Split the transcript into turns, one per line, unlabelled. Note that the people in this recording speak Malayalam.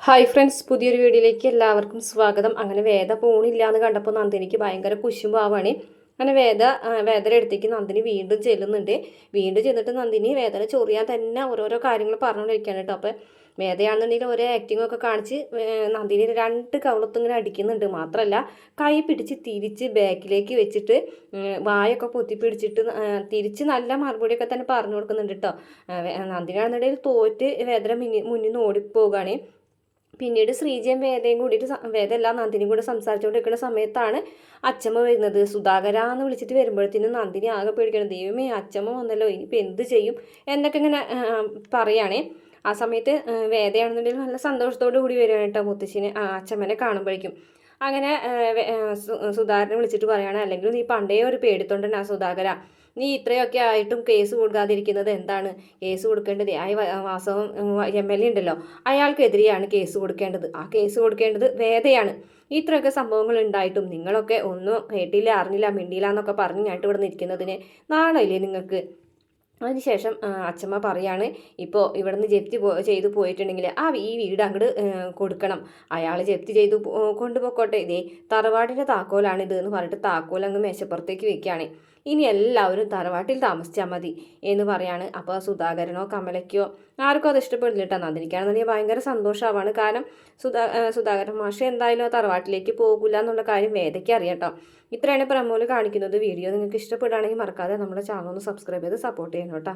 ഹായ് ഫ്രണ്ട്സ്, പുതിയൊരു വീഡിയോയിലേക്ക് എല്ലാവർക്കും സ്വാഗതം. അങ്ങനെ വേദ പോണില്ല എന്ന് കണ്ടപ്പോൾ നന്ദിനിക്ക് ഭയങ്കര കുശുമ്പാവാണ്. അങ്ങനെ വേദയുടെ അടുത്തേക്ക് നന്ദിനി വീണ്ടും ചെല്ലുന്നുണ്ട്. വീണ്ടും ചെന്നിട്ട് നന്ദിനി വേദന ചൊറിയാൻ തന്നെ ഓരോരോ കാര്യങ്ങൾ പറഞ്ഞുകൊണ്ടിരിക്കുകയാണ് കേട്ടോ. അപ്പോൾ വേദയാണെന്നുണ്ടെങ്കിൽ ഓരോ ആക്ടിംഗ് ഒക്കെ കാണിച്ച് നന്ദിനി രണ്ട് കവളത്തും ഇങ്ങനെ അടിക്കുന്നുണ്ട്. മാത്രമല്ല കൈ പിടിച്ച് തിരിച്ച് ബാക്കിലേക്ക് വെച്ചിട്ട് വായൊക്കെ പൊത്തി പിടിച്ചിട്ട് തിരിച്ച് നല്ല മറുപടിയൊക്കെ തന്നെ പറഞ്ഞു കൊടുക്കുന്നുണ്ട് കേട്ടോ. നന്ദിനിയാണെന്നുണ്ടെങ്കിൽ തോറ്റ് വേദന മുന്നിൽ നിന്ന് ഓടിപ്പോവുകയാണ്. പിന്നീട് ശ്രീജയും വേദയും കൂടിയിട്ട് വേദയെല്ലാം നന്ദിനിയും കൂടെ സംസാരിച്ചുകൊണ്ടിരിക്കുന്ന സമയത്താണ് അച്ചമ്മ വരുന്നത്. സുധാകര എന്ന് വിളിച്ചിട്ട് വരുമ്പോഴത്തേനും നന്ദിനി ആകെ പേടിക്കണം. ദൈവമേ, അച്ചമ്മ വന്നല്ലോ, ഇനിയിപ്പോൾ എന്ത് ചെയ്യും എന്നൊക്കെ ഇങ്ങനെ പറയുകയാണേ. ആ സമയത്ത് വേദയാണെന്നുണ്ടെങ്കിൽ നല്ല സന്തോഷത്തോടു കൂടി വരികയാണ് കേട്ടോ മുത്തശ്ശിനെ അച്ചമ്മനെ കാണുമ്പോഴേക്കും. അങ്ങനെ സുധാകരനെ വിളിച്ചിട്ട് പറയുകയാണ്, അല്ലെങ്കിൽ നീ പണ്ടേ ഒരു പേടിത്തൊണ്ടനാ സുധാകര, നീ ഇത്രയൊക്കെ ആയിട്ടും കേസ് കൊടുക്കാതിരിക്കുന്നത് എന്താണ്? കേസ് കൊടുക്കേണ്ടത് വാസവം MLA ഉണ്ടല്ലോ, അയാൾക്കെതിരെയാണ് കേസ് കൊടുക്കേണ്ടത്. ആ കേസ് കൊടുക്കേണ്ടത് വേദയാണ്. ഇത്രയൊക്കെ സംഭവങ്ങൾ ഉണ്ടായിട്ടും നിങ്ങളൊക്കെ ഒന്നും കേട്ടില്ല, അറിഞ്ഞില്ല, മിണ്ടിയില്ല എന്നൊക്കെ പറഞ്ഞ് ഞാനിട്ട് ഇവിടെ നിൽക്കുന്നതിന് നാണമില്ലേ നിങ്ങൾക്ക്? അതിനുശേഷം അച്ചമ്മ പറയാണ്, ഇപ്പോൾ ഇവിടുന്ന് ജപ്തി ചെയ്തു പോയിട്ടുണ്ടെങ്കിൽ ഈ വീട് അങ്ങോട്ട് കൊടുക്കണം. അയാൾ ജപ്തി ചെയ്തു കൊണ്ടുപോയിക്കോട്ടെ, ഇതേ തറവാടിൻ്റെ താക്കോലാണിത് എന്ന് പറഞ്ഞിട്ട് താക്കോൽ അങ്ങ് മേശപ്പുറത്തേക്ക് വെക്കുകയാണ്. ഇനി എല്ലാവരും തറവാട്ടിൽ താമസിച്ചാൽ മതി എന്ന് പറയാണ്. അപ്പോൾ സുധാകരനോ കമലയ്ക്കോ ആർക്കും അത് ഇഷ്ടപ്പെടില്ല കേട്ടോ. നന്ദിനിക്കാണെന്നുണ്ടെങ്കിൽ ഭയങ്കര സന്തോഷമാവാണ്. കാരണം സുധാകരൻ മാഷ് എന്തായാലും തറവാട്ടിലേക്ക് പോകില്ല എന്നുള്ള കാര്യം വേദയ്ക്ക് അറിയാം കേട്ടോ. ഇത്രയാണ് പ്രമോല് കാണിക്കുന്നത്. വീഡിയോ നിങ്ങൾക്ക് ഇഷ്ടപ്പെടുകയാണെങ്കിൽ മറക്കാതെ നമ്മുടെ ചാനൽ ഒന്ന് സബ്സ്ക്രൈബ് ചെയ്ത് സപ്പോർട്ട് ചെയ്യണം കേട്ടോ.